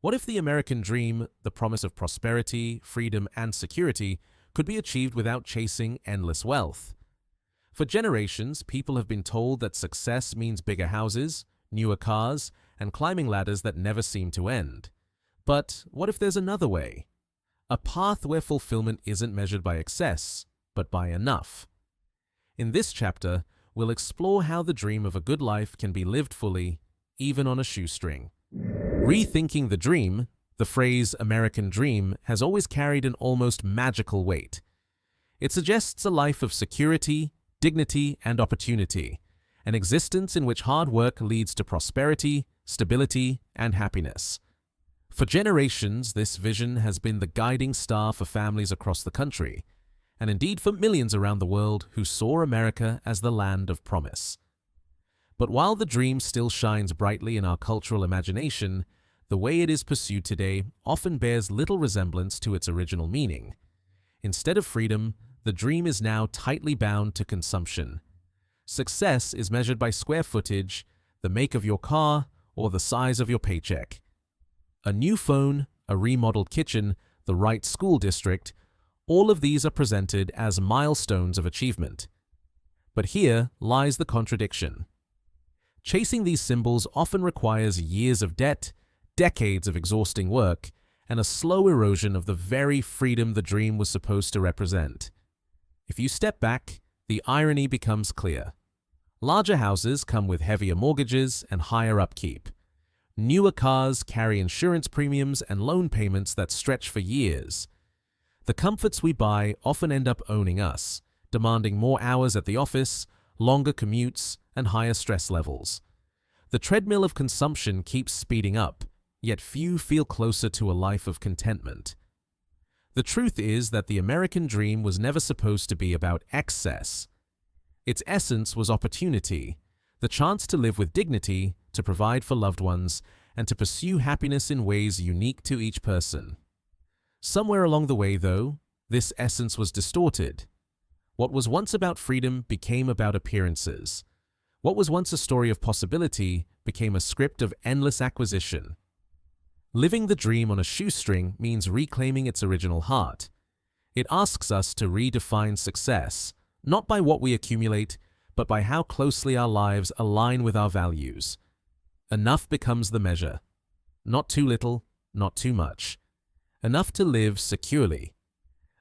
What if the American dream, the promise of prosperity, freedom, and security, could be achieved without chasing endless wealth? For generations, people have been told that success means bigger houses, newer cars, and climbing ladders that never seem to end. But what if there's another way? A path where fulfillment isn't measured by excess, but by enough. In this chapter, we'll explore how the dream of a good life can be lived fully, even on a shoestring. Rethinking the dream, the phrase American dream, has always carried an almost magical weight. It suggests a life of security, dignity, and opportunity, an existence in which hard work leads to prosperity, stability, and happiness. For generations, this vision has been the guiding star for families across the country, and indeed for millions around the world who saw America as the land of promise. But while the dream still shines brightly in our cultural imagination, the way it is pursued today often bears little resemblance to its original meaning. Instead of freedom, the dream is now tightly bound to consumption. Success is measured by square footage, the make of your car, or the size of your paycheck. A new phone, a remodeled kitchen, the right school district, all of these are presented as milestones of achievement. But here lies the contradiction. Chasing these symbols often requires years of debt, decades of exhausting work, and a slow erosion of the very freedom the dream was supposed to represent. If you step back, the irony becomes clear. Larger houses come with heavier mortgages and higher upkeep. Newer cars carry insurance premiums and loan payments that stretch for years. The comforts we buy often end up owning us, demanding more hours at the office, longer commutes, and higher stress levels. The treadmill of consumption keeps speeding up, yet few feel closer to a life of contentment. The truth is that the American dream was never supposed to be about excess. Its essence was opportunity, the chance to live with dignity, to provide for loved ones, and to pursue happiness in ways unique to each person. Somewhere along the way, though, this essence was distorted. What was once about freedom became about appearances. What was once a story of possibility became a script of endless acquisition. Living the dream on a shoestring means reclaiming its original heart. It asks us to redefine success, not by what we accumulate, but by how closely our lives align with our values. Enough becomes the measure. Not too little, not too much. Enough to live securely.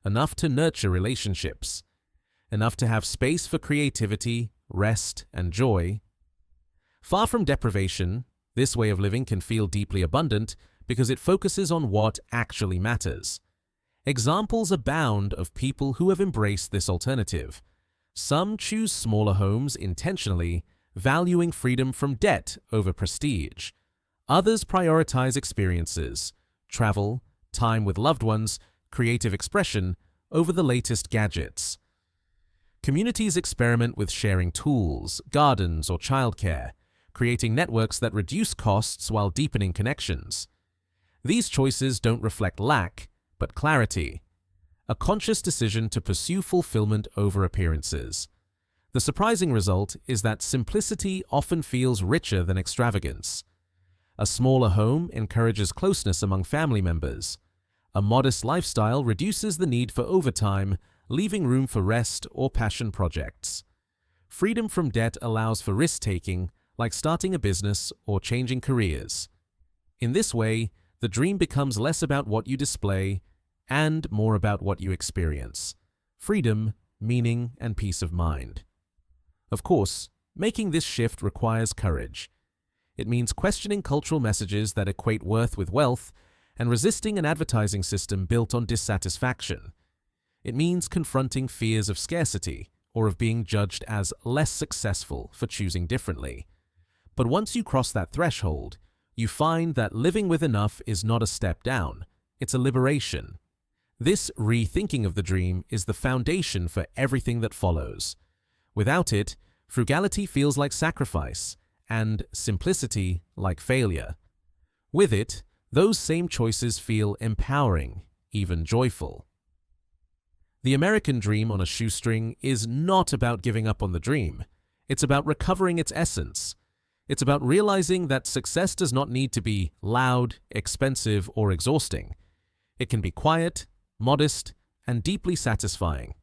Enough to nurture relationships. Enough to have space for creativity, rest, and joy. Far from deprivation, this way of living can feel deeply abundant because it focuses on what actually matters. Examples abound of people who have embraced this alternative. Some choose smaller homes intentionally, valuing freedom from debt over prestige. Others prioritize experiences, travel, time with loved ones, creative expression over the latest gadgets. Communities experiment with sharing tools, gardens, or childcare, creating networks that reduce costs while deepening connections. These choices don't reflect lack, but clarity, a conscious decision to pursue fulfillment over appearances. The surprising result is that simplicity often feels richer than extravagance. A smaller home encourages closeness among family members. A modest lifestyle reduces the need for overtime, leaving room for rest or passion projects. Freedom from debt allows for risk-taking, like starting a business or changing careers. In this way, the dream becomes less about what you display and more about what you experience. Freedom, meaning, and peace of mind. Of course, making this shift requires courage. It means questioning cultural messages that equate worth with wealth and resisting an advertising system built on dissatisfaction. It means confronting fears of scarcity or of being judged as less successful for choosing differently. But once you cross that threshold, you find that living with enough is not a step down, it's a liberation. This rethinking of the dream is the foundation for everything that follows. Without it, frugality feels like sacrifice, and simplicity like failure. With it, those same choices feel empowering, even joyful. The American dream on a shoestring is not about giving up on the dream. It's about recovering its essence. It's about realizing that success does not need to be loud, expensive, or exhausting. It can be quiet, modest, and deeply satisfying.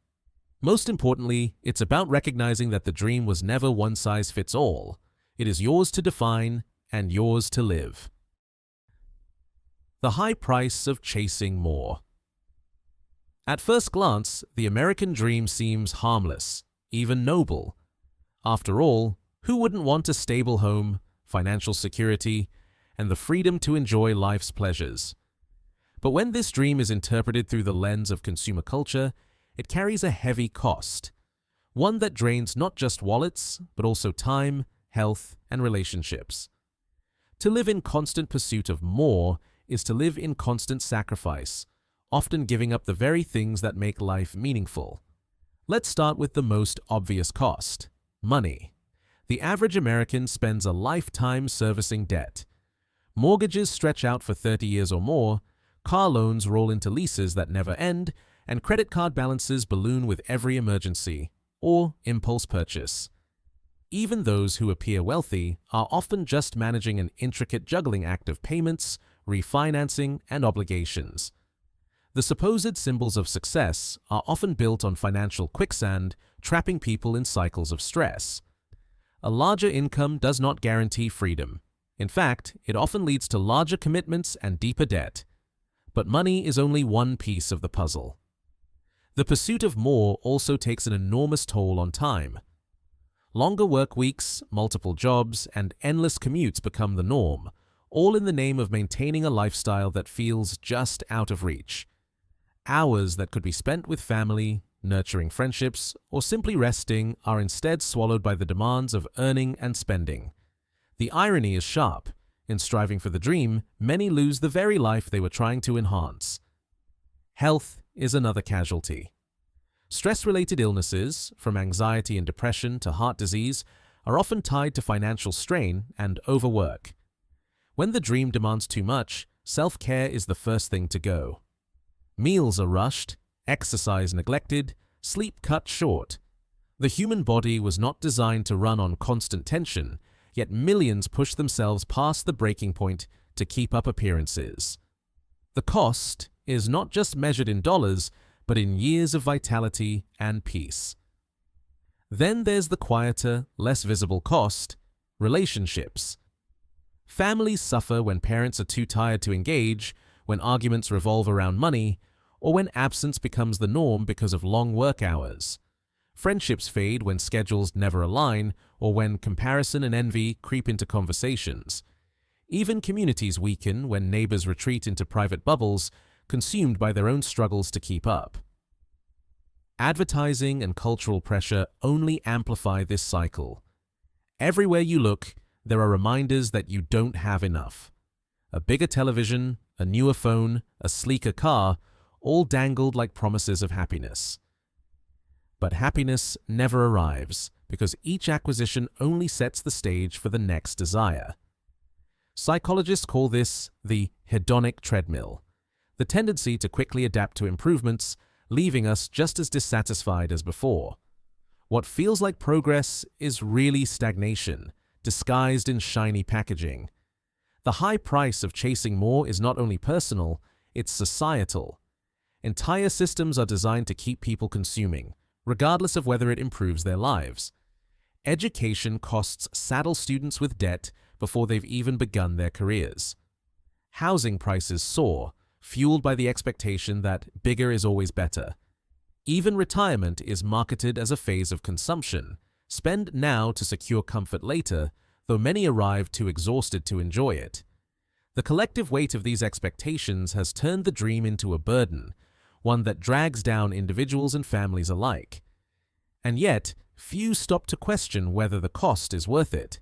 Most importantly, it's about recognizing that the dream was never one size fits all. It is yours to define and yours to live. The high price of chasing more. At first glance, the American dream seems harmless, even noble. After all, who wouldn't want a stable home, financial security, and the freedom to enjoy life's pleasures? But when this dream is interpreted through the lens of consumer culture, it carries a heavy cost, one that drains not just wallets, but also time, health, and relationships. To live in constant pursuit of more is to live in constant sacrifice, often giving up the very things that make life meaningful. Let's start with the most obvious cost: money. The average American spends a lifetime servicing debt. Mortgages stretch out for 30 years or more, car loans roll into leases that never end, and credit card balances balloon with every emergency or impulse purchase. Even those who appear wealthy are often just managing an intricate juggling act of payments, refinancing, and obligations. The supposed symbols of success are often built on financial quicksand, trapping people in cycles of stress. A larger income does not guarantee freedom. In fact, it often leads to larger commitments and deeper debt. But money is only one piece of the puzzle. The pursuit of more also takes an enormous toll on time. Longer work weeks, multiple jobs, and endless commutes become the norm, all in the name of maintaining a lifestyle that feels just out of reach. Hours that could be spent with family, nurturing friendships, or simply resting are instead swallowed by the demands of earning and spending. The irony is sharp. In striving for the dream, many lose the very life they were trying to enhance. Health is another casualty. Stress-related illnesses, from anxiety and depression to heart disease, are often tied to financial strain and overwork. When the dream demands too much, self-care is the first thing to go. Meals are rushed, exercise neglected, sleep cut short. The human body was not designed to run on constant tension, yet millions push themselves past the breaking point to keep up appearances. The cost is not just measured in dollars, but in years of vitality and peace. Then there's the quieter, less visible cost: relationships. Families suffer when parents are too tired to engage, when arguments revolve around money, or when absence becomes the norm because of long work hours. Friendships fade when schedules never align, or when comparison and envy creep into conversations. Even communities weaken when neighbors retreat into private bubbles, consumed by their own struggles to keep up. Advertising and cultural pressure only amplify this cycle. Everywhere you look, there are reminders that you don't have enough. A bigger television, a newer phone, a sleeker car, all dangled like promises of happiness. But happiness never arrives, because each acquisition only sets the stage for the next desire. Psychologists call this the hedonic treadmill, the tendency to quickly adapt to improvements, leaving us just as dissatisfied as before. What feels like progress is really stagnation, disguised in shiny packaging. The high price of chasing more is not only personal, it's societal. Entire systems are designed to keep people consuming, regardless of whether it improves their lives. Education costs saddle students with debt before they've even begun their careers. Housing prices soar, fueled by the expectation that bigger is always better. Even retirement is marketed as a phase of consumption. Spend now to secure comfort later, though many arrive too exhausted to enjoy it. The collective weight of these expectations has turned the dream into a burden, one that drags down individuals and families alike. And yet, few stop to question whether the cost is worth it.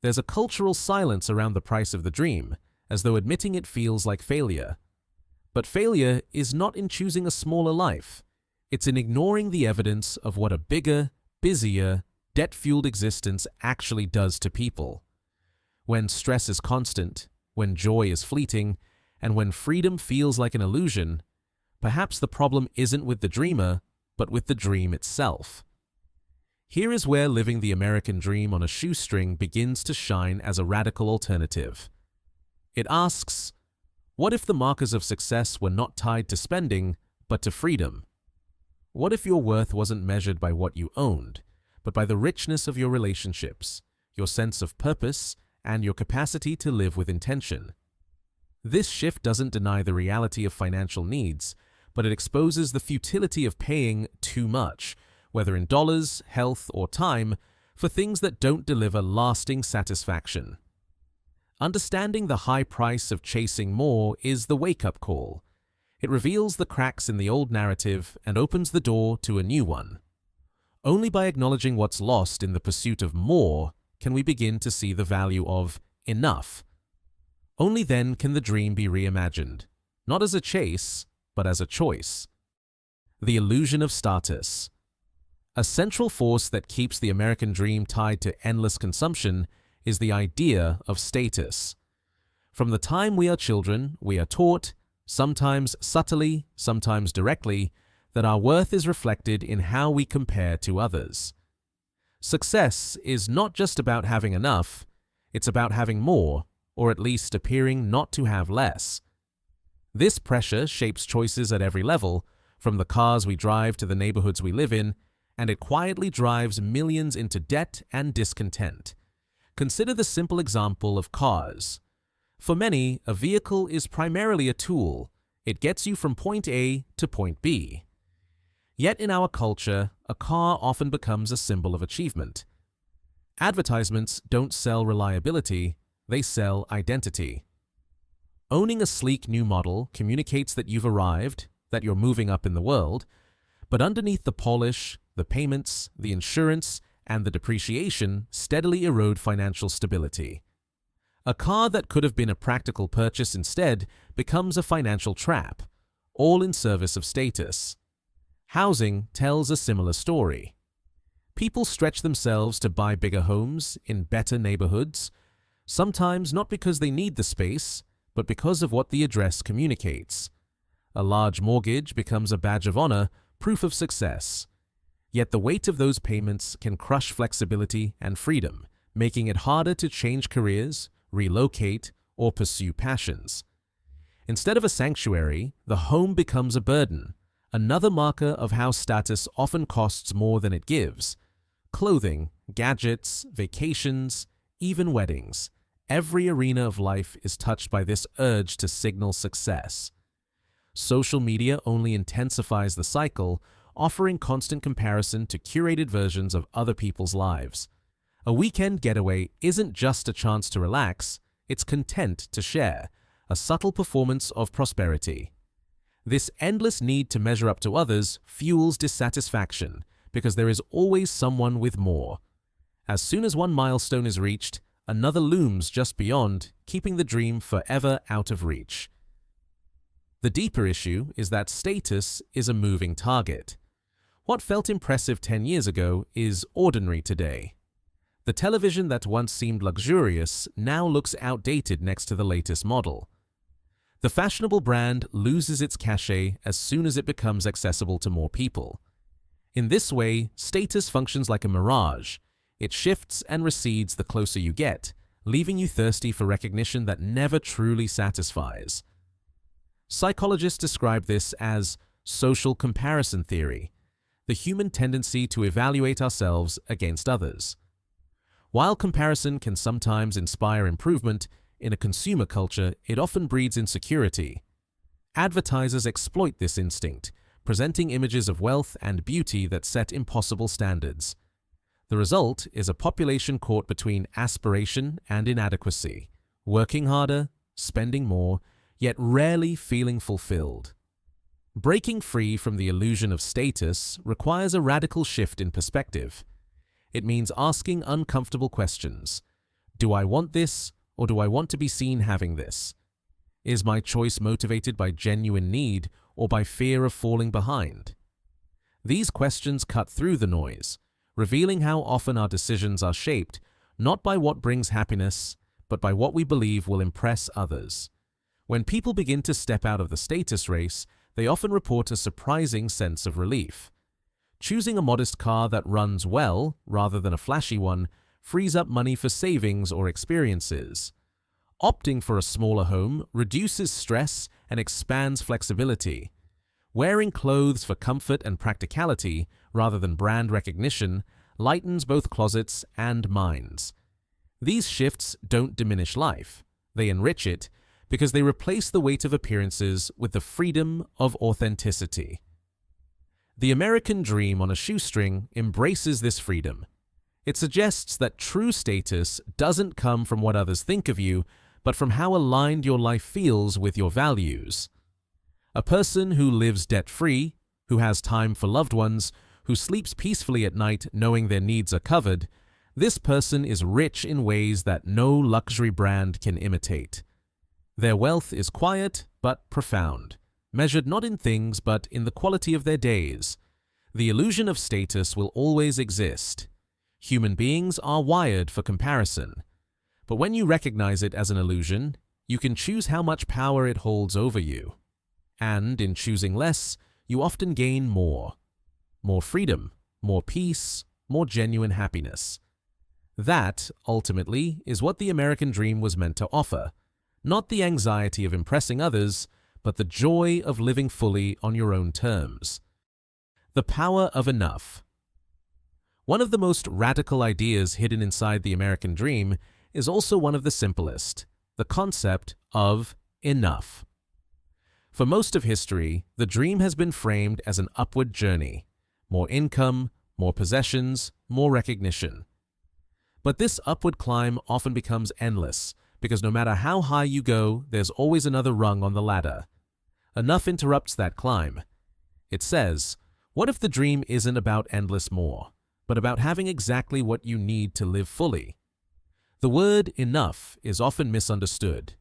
There's a cultural silence around the price of the dream, as though admitting it feels like failure. But failure is not in choosing a smaller life. It's in ignoring the evidence of what a bigger, busier, debt-fueled existence actually does to people. When stress is constant, when joy is fleeting, and when freedom feels like an illusion, perhaps the problem isn't with the dreamer, but with the dream itself. Here is where living the American dream on a shoestring begins to shine as a radical alternative. It asks, what if the markers of success were not tied to spending, but to freedom? What if your worth wasn't measured by what you owned, but by the richness of your relationships, your sense of purpose, and your capacity to live with intention? This shift doesn't deny the reality of financial needs, but it exposes the futility of paying too much, whether in dollars, health, or time, for things that don't deliver lasting satisfaction. Understanding the high price of chasing more is the wake-up call. It reveals the cracks in the old narrative and opens the door to a new one. Only by acknowledging what's lost in the pursuit of more can we begin to see the value of enough. Only then can the dream be reimagined, not as a chase, but as a choice. The illusion of status. A central force that keeps the American dream tied to endless consumption is the idea of status. From the time we are children, we are taught, sometimes subtly, sometimes directly, that our worth is reflected in how we compare to others. Success is not just about having enough, it's about having more, or at least appearing not to have less. This pressure shapes choices at every level, from the cars we drive to the neighborhoods we live in, and it quietly drives millions into debt and discontent. Consider the simple example of cars. For many, a vehicle is primarily a tool. It gets you from point A to point B. Yet in our culture, a car often becomes a symbol of achievement. Advertisements don't sell reliability, they sell identity. Owning a sleek new model communicates that you've arrived, that you're moving up in the world, but underneath the polish, the payments, the insurance, and the depreciation steadily erode financial stability. A car that could have been a practical purchase instead becomes a financial trap, all in service of status. Housing tells a similar story. People stretch themselves to buy bigger homes in better neighborhoods, sometimes not because they need the space, but because of what the address communicates. A large mortgage becomes a badge of honor, proof of success. Yet the weight of those payments can crush flexibility and freedom, making it harder to change careers, relocate, or pursue passions. Instead of a sanctuary, the home becomes a burden, another marker of how status often costs more than it gives. Clothing, gadgets, vacations, even weddings. Every arena of life is touched by this urge to signal success. Social media only intensifies the cycle, offering constant comparison to curated versions of other people's lives. A weekend getaway isn't just a chance to relax, it's content to share, a subtle performance of prosperity. This endless need to measure up to others fuels dissatisfaction, because there is always someone with more. As soon as one milestone is reached, another looms just beyond, keeping the dream forever out of reach. The deeper issue is that status is a moving target. What felt impressive 10 years ago is ordinary today. The television that once seemed luxurious now looks outdated next to the latest model. The fashionable brand loses its cachet as soon as it becomes accessible to more people. In this way, status functions like a mirage. It shifts and recedes the closer you get, leaving you thirsty for recognition that never truly satisfies. Psychologists describe this as social comparison theory, the human tendency to evaluate ourselves against others. While comparison can sometimes inspire improvement, in a consumer culture, it often breeds insecurity. Advertisers exploit this instinct, presenting images of wealth and beauty that set impossible standards. The result is a population caught between aspiration and inadequacy, working harder, spending more, yet rarely feeling fulfilled. Breaking free from the illusion of status requires a radical shift in perspective. It means asking uncomfortable questions. Do I want this, or do I want to be seen having this? Is my choice motivated by genuine need or by fear of falling behind? These questions cut through the noise, revealing how often our decisions are shaped not by what brings happiness, but by what we believe will impress others. When people begin to step out of the status race, they often report a surprising sense of relief. Choosing a modest car that runs well, rather than a flashy one, frees up money for savings or experiences. Opting for a smaller home reduces stress and expands flexibility. Wearing clothes for comfort and practicality, rather than brand recognition, lightens both closets and minds. These shifts don't diminish life. They enrich it because they replace the weight of appearances with the freedom of authenticity. The American dream on a shoestring embraces this freedom. It suggests that true status doesn't come from what others think of you, but from how aligned your life feels with your values. A person who lives debt-free, who has time for loved ones, who sleeps peacefully at night knowing their needs are covered, this person is rich in ways that no luxury brand can imitate. Their wealth is quiet but profound, measured not in things but in the quality of their days. The illusion of status will always exist. Human beings are wired for comparison. But when you recognize it as an illusion, you can choose how much power it holds over you. And in choosing less, you often gain more. More freedom, more peace, more genuine happiness. That, ultimately, is what the American dream was meant to offer. Not the anxiety of impressing others, but the joy of living fully on your own terms. The power of enough. One of the most radical ideas hidden inside the American dream is also one of the simplest, the concept of enough. For most of history, the dream has been framed as an upward journey. More income, more possessions, more recognition. But this upward climb often becomes endless, because no matter how high you go, there's always another rung on the ladder. Enough interrupts that climb. It says, what if the dream isn't about endless more, but about having exactly what you need to live fully? The word enough is often misunderstood.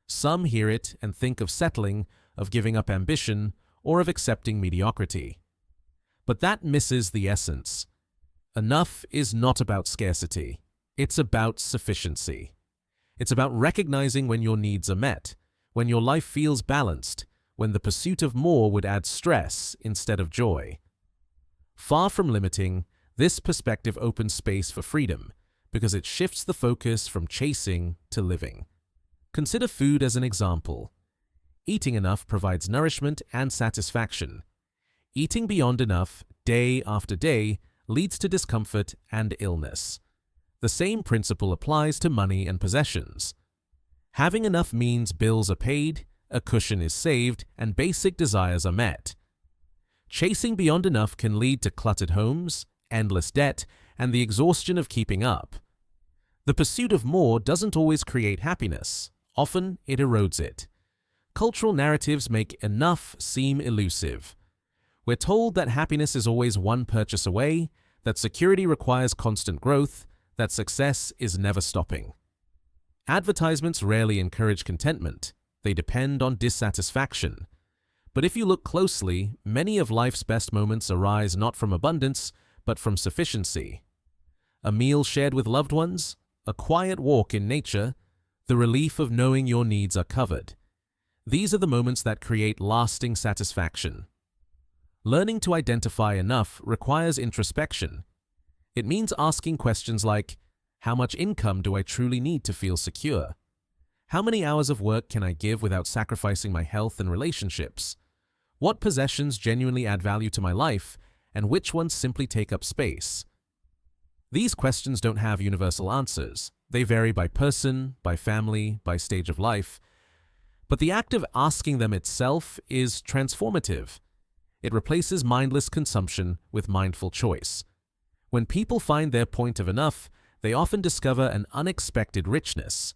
Some hear it and think of settling, of giving up ambition, or of accepting mediocrity. But that misses the essence. Enough is not about scarcity. It's about sufficiency. It's about recognizing when your needs are met, when your life feels balanced, when the pursuit of more would add stress instead of joy. Far from limiting, this perspective opens space for freedom, because it shifts the focus from chasing to living. Consider food as an example. Eating enough provides nourishment and satisfaction. Eating beyond enough, day after day, leads to discomfort and illness. The same principle applies to money and possessions. Having enough means bills are paid, a cushion is saved, and basic desires are met. Chasing beyond enough can lead to cluttered homes, endless debt, and the exhaustion of keeping up. The pursuit of more doesn't always create happiness. Often, it erodes it. Cultural narratives make enough seem elusive. We're told that happiness is always one purchase away, that security requires constant growth, that success is never stopping. Advertisements rarely encourage contentment. They depend on dissatisfaction. But if you look closely, many of life's best moments arise not from abundance, but from sufficiency. A meal shared with loved ones, a quiet walk in nature, the relief of knowing your needs are covered. These are the moments that create lasting satisfaction. Learning to identify enough requires introspection. It means asking questions like, how much income do I truly need to feel secure? How many hours of work can I give without sacrificing my health and relationships? What possessions genuinely add value to my life, and which ones simply take up space? These questions don't have universal answers. They vary by person, by family, by stage of life. But the act of asking them itself is transformative. It replaces mindless consumption with mindful choice. When people find their point of enough, they often discover an unexpected richness.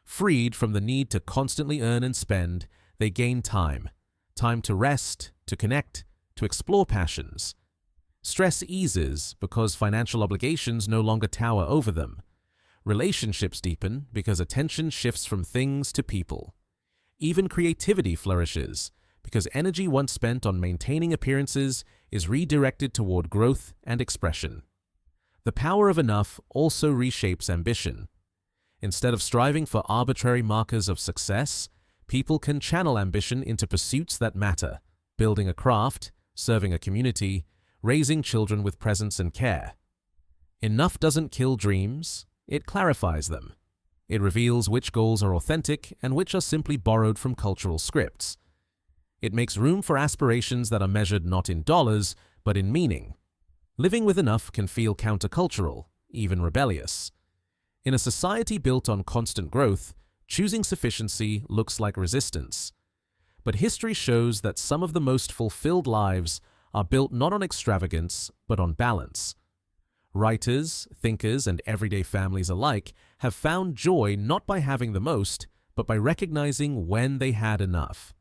Freed from the need to constantly earn and spend, they gain time. Time to rest, to connect, to explore passions. Stress eases because financial obligations no longer tower over them. Relationships deepen because attention shifts from things to people. Even creativity flourishes because energy once spent on maintaining appearances is redirected toward growth and expression. The power of enough also reshapes ambition. Instead of striving for arbitrary markers of success, people can channel ambition into pursuits that matter: building a craft, serving a community, raising children with presence and care. Enough doesn't kill dreams, it clarifies them. It reveals which goals are authentic and which are simply borrowed from cultural scripts. It makes room for aspirations that are measured not in dollars, but in meaning. Living with enough can feel countercultural, even rebellious. In a society built on constant growth, choosing sufficiency looks like resistance. But history shows that some of the most fulfilled lives are built not on extravagance, but on balance. Writers, thinkers, and everyday families alike have found joy not by having the most, but by recognizing when they had enough.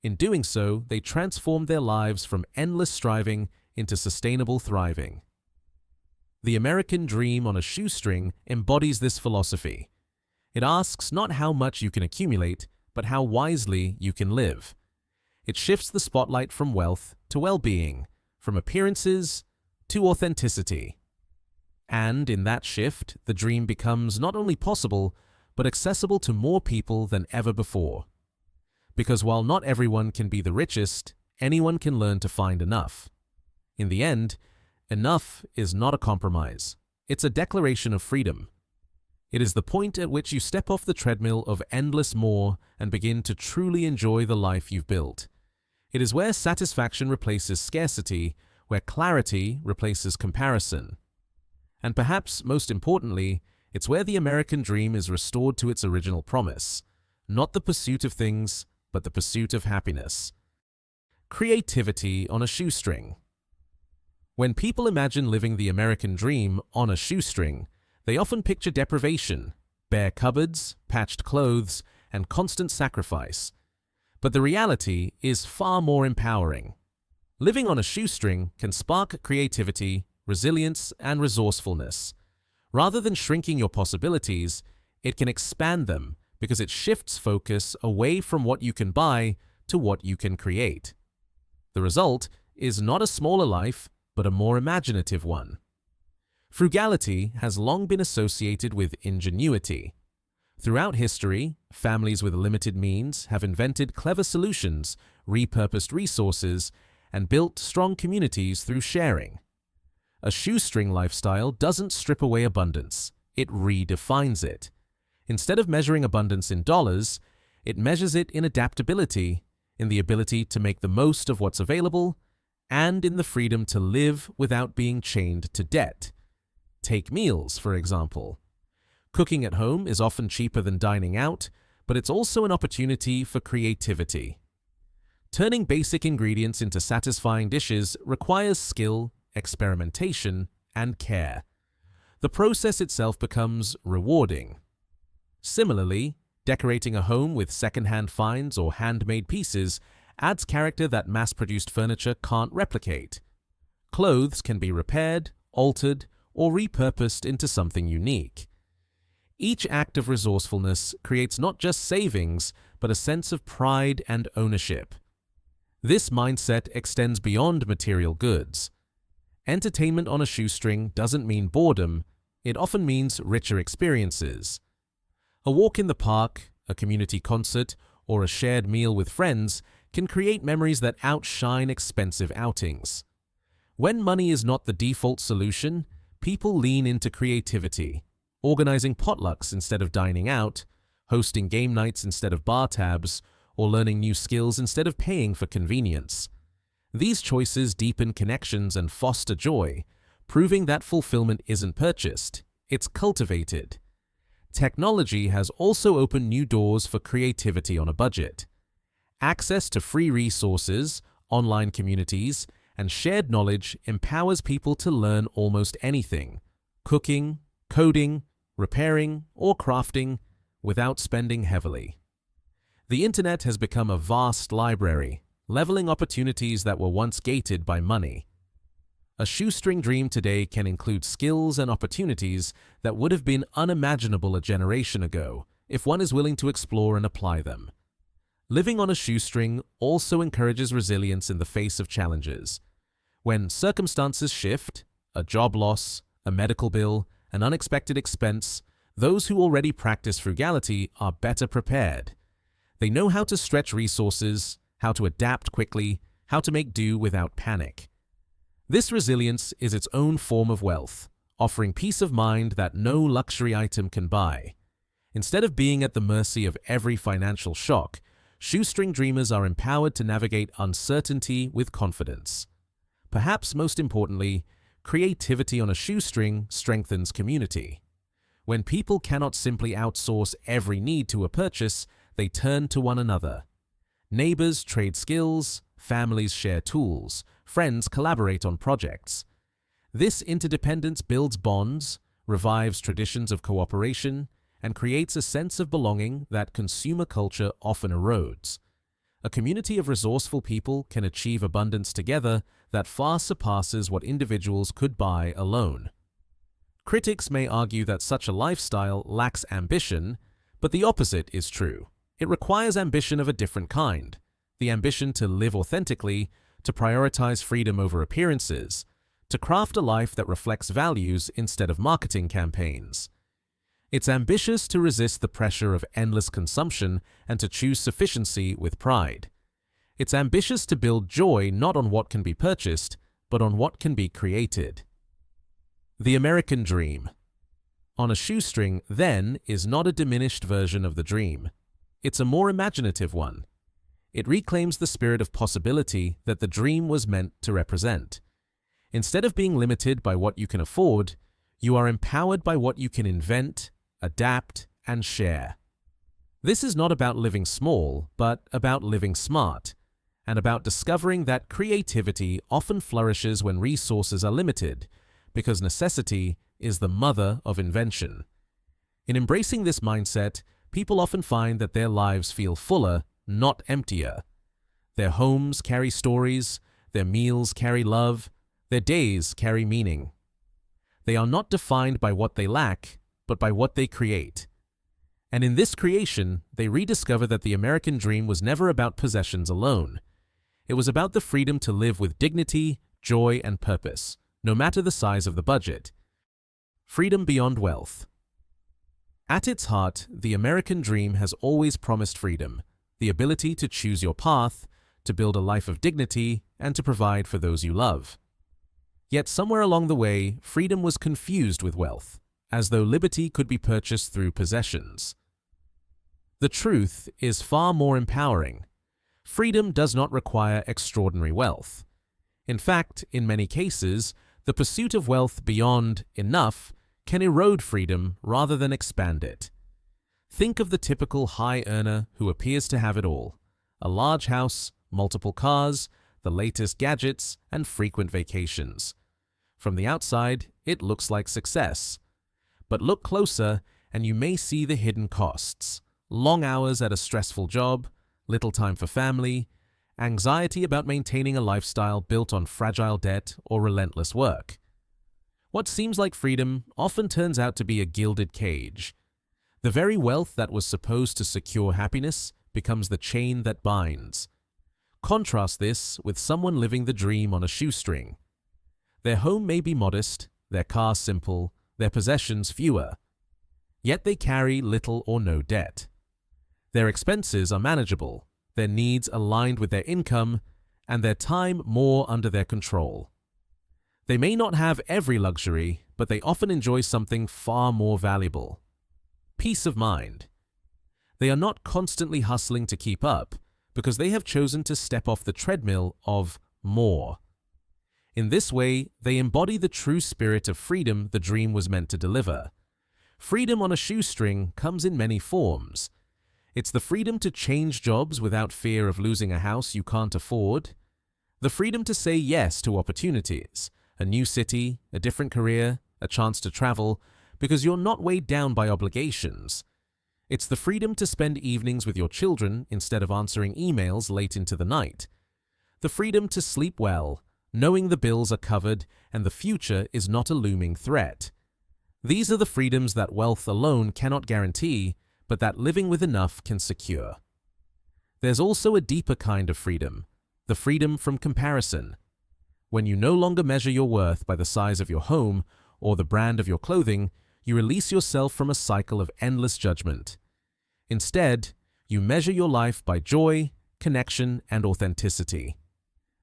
In doing so, they transformed their lives from endless striving into sustainable thriving. The American Dream on a Shoestring embodies this philosophy. It asks not how much you can accumulate, but how wisely you can live. It shifts the spotlight from wealth to well-being, from appearances to authenticity. And in that shift, the dream becomes not only possible, but accessible to more people than ever before. Because while not everyone can be the richest, anyone can learn to find enough. In the end, enough is not a compromise. It's a declaration of freedom. It is the point at which you step off the treadmill of endless more and begin to truly enjoy the life you've built. It is where satisfaction replaces scarcity, where clarity replaces comparison. And perhaps most importantly, it's where the American dream is restored to its original promise. Not the pursuit of things, but the pursuit of happiness. Creativity on a shoestring. When people imagine living the American dream on a shoestring, they often picture deprivation, bare cupboards, patched clothes, and constant sacrifice. But the reality is far more empowering. Living on a shoestring can spark creativity, resilience, and resourcefulness. Rather than shrinking your possibilities, it can expand them because it shifts focus away from what you can buy to what you can create. The result is not a smaller life, but a more imaginative one. Frugality has long been associated with ingenuity. Throughout history, families with limited means have invented clever solutions, repurposed resources, and built strong communities through sharing. A shoestring lifestyle doesn't strip away abundance, it redefines it. Instead of measuring abundance in dollars, it measures it in adaptability, in the ability to make the most of what's available, and in the freedom to live without being chained to debt. Take meals, for example. Cooking at home is often cheaper than dining out, but it's also an opportunity for creativity. Turning basic ingredients into satisfying dishes requires skill, experimentation, and care. The process itself becomes rewarding. Similarly, decorating a home with second-hand finds or handmade pieces adds character that mass-produced furniture can't replicate. Clothes can be repaired, altered, or repurposed into something unique. Each act of resourcefulness creates not just savings, but a sense of pride and ownership. This mindset extends beyond material goods. Entertainment on a shoestring doesn't mean boredom, it often means richer experiences. A walk in the park, a community concert, or a shared meal with friends can create memories that outshine expensive outings. When money is not the default solution, people lean into creativity, organizing potlucks instead of dining out, hosting game nights instead of bar tabs, or learning new skills instead of paying for convenience. These choices deepen connections and foster joy, proving that fulfillment isn't purchased, it's cultivated. Technology has also opened new doors for creativity on a budget. Access to free resources, online communities, and shared knowledge empowers people to learn almost anything: cooking, coding, repairing, or crafting without spending heavily. The internet has become a vast library, leveling opportunities that were once gated by money. A shoestring dream today can include skills and opportunities that would have been unimaginable a generation ago if one is willing to explore and apply them. Living on a shoestring also encourages resilience in the face of challenges. When circumstances shift, a job loss, a medical bill, an unexpected expense, those who already practice frugality are better prepared. They know how to stretch resources, how to adapt quickly, how to make do without panic. This resilience is its own form of wealth, offering peace of mind that no luxury item can buy. Instead of being at the mercy of every financial shock, shoestring dreamers are empowered to navigate uncertainty with confidence. Perhaps most importantly, creativity on a shoestring strengthens community. When people cannot simply outsource every need to a purchase, they turn to one another. Neighbors trade skills, families share tools, friends collaborate on projects. This interdependence builds bonds, revives traditions of cooperation, and creates a sense of belonging that consumer culture often erodes. A community of resourceful people can achieve abundance together that far surpasses what individuals could buy alone. Critics may argue that such a lifestyle lacks ambition, but the opposite is true. It requires ambition of a different kind, the ambition to live authentically, to prioritize freedom over appearances, to craft a life that reflects values instead of marketing campaigns. It's ambitious to resist the pressure of endless consumption and to choose sufficiency with pride. It's ambitious to build joy not on what can be purchased, but on what can be created. The American Dream. On a Shoestring, then, is not a diminished version of the dream. It's a more imaginative one. It reclaims the spirit of possibility that the dream was meant to represent. Instead of being limited by what you can afford, you are empowered by what you can invent, adapt, and share. This is not about living small, but about living smart, and about discovering that creativity often flourishes when resources are limited, because necessity is the mother of invention. In embracing this mindset, people often find that their lives feel fuller, not emptier. Their homes carry stories, their meals carry love, their days carry meaning. They are not defined by what they lack, but by what they create. And in this creation, they rediscover that the American dream was never about possessions alone. It was about the freedom to live with dignity, joy, and purpose, no matter the size of the budget. Freedom beyond wealth. At its heart, the American dream has always promised freedom, the ability to choose your path, to build a life of dignity, and to provide for those you love. Yet somewhere along the way, freedom was confused with wealth, as though liberty could be purchased through possessions. The truth is far more empowering. Freedom does not require extraordinary wealth. In fact, in many cases, the pursuit of wealth beyond enough can erode freedom rather than expand it. Think of the typical high earner who appears to have it all: a large house, multiple cars, the latest gadgets, and frequent vacations. From the outside, it looks like success. But look closer and you may see the hidden costs: long hours at a stressful job, little time for family, anxiety about maintaining a lifestyle built on fragile debt or relentless work. What seems like freedom often turns out to be a gilded cage. The very wealth that was supposed to secure happiness becomes the chain that binds. Contrast this with someone living the dream on a shoestring. Their home may be modest, their car simple, their possessions fewer. Yet they carry little or no debt. Their expenses are manageable, their needs aligned with their income, and their time more under their control. They may not have every luxury, but they often enjoy something far more valuable: peace of mind. They are not constantly hustling to keep up, because they have chosen to step off the treadmill of more. In this way, they embody the true spirit of freedom the dream was meant to deliver. Freedom on a shoestring comes in many forms. It's the freedom to change jobs without fear of losing a house you can't afford, the freedom to say yes to opportunities, a new city, a different career, a chance to travel, because you're not weighed down by obligations. It's the freedom to spend evenings with your children instead of answering emails late into the night. The freedom to sleep well, knowing the bills are covered and the future is not a looming threat. These are the freedoms that wealth alone cannot guarantee, but that living with enough can secure. There's also a deeper kind of freedom, the freedom from comparison. When you no longer measure your worth by the size of your home or the brand of your clothing, you release yourself from a cycle of endless judgment. Instead, you measure your life by joy, connection, and authenticity.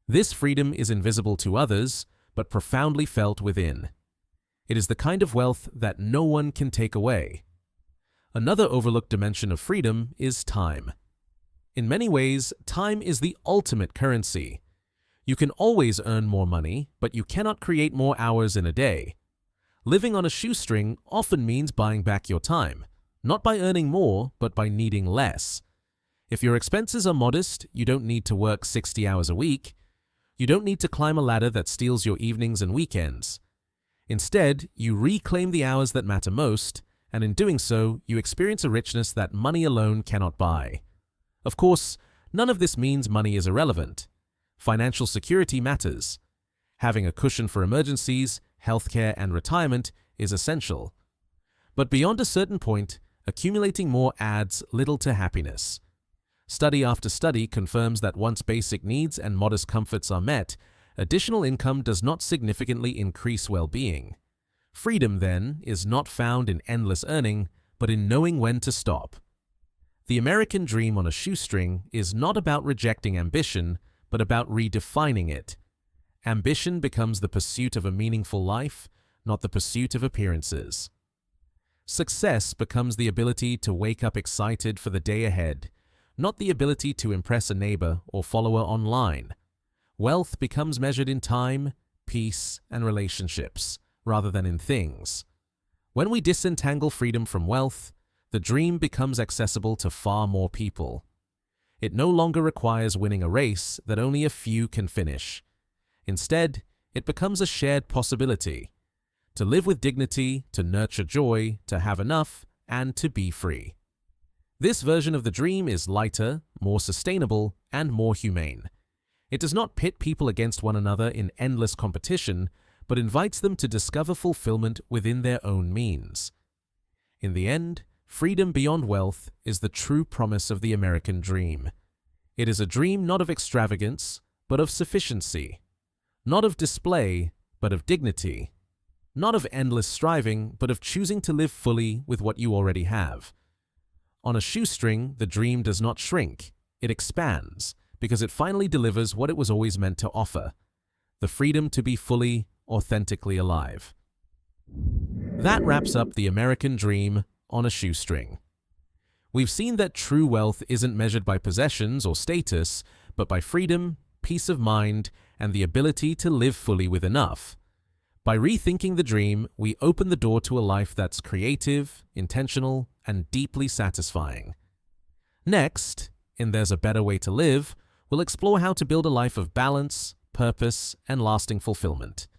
This freedom is invisible to others, but profoundly felt within. It is the kind of wealth that no one can take away. Another overlooked dimension of freedom is time. In many ways, time is the ultimate currency. You can always earn more money, but you cannot create more hours in a day. Living on a shoestring often means buying back your time, not by earning more, but by needing less. If your expenses are modest, you don't need to work 60 hours a week. You don't need to climb a ladder that steals your evenings and weekends. Instead, you reclaim the hours that matter most, and in doing so, you experience a richness that money alone cannot buy. Of course, none of this means money is irrelevant. Financial security matters. Having a cushion for emergencies, healthcare, and retirement is essential. But beyond a certain point, accumulating more adds little to happiness. Study after study confirms that once basic needs and modest comforts are met, additional income does not significantly increase well-being. Freedom, then, is not found in endless earning, but in knowing when to stop. The American dream on a shoestring is not about rejecting ambition, but about redefining it. Ambition becomes the pursuit of a meaningful life, not the pursuit of appearances. Success becomes the ability to wake up excited for the day ahead, not the ability to impress a neighbor or follower online. Wealth becomes measured in time, peace, and relationships, rather than in things. When we disentangle freedom from wealth, the dream becomes accessible to far more people. It no longer requires winning a race that only a few can finish. Instead, it becomes a shared possibility. To live with dignity, to nurture joy, to have enough, and to be free. This version of the dream is lighter, more sustainable, and more humane. It does not pit people against one another in endless competition, but invites them to discover fulfillment within their own means. In the end, freedom beyond wealth is the true promise of the American dream. It is a dream not of extravagance, but of sufficiency. Not of display, but of dignity. Not of endless striving, but of choosing to live fully with what you already have. On a shoestring, the dream does not shrink, it expands, because it finally delivers what it was always meant to offer: the freedom to be fully, authentically alive. That wraps up the American dream on a shoestring. We've seen that true wealth isn't measured by possessions or status, but by freedom, peace of mind, and the ability to live fully with enough. By rethinking the dream, we open the door to a life that's creative, intentional, and deeply satisfying. Next, in There's a Better Way to Live, we'll explore how to build a life of balance, purpose, and lasting fulfillment.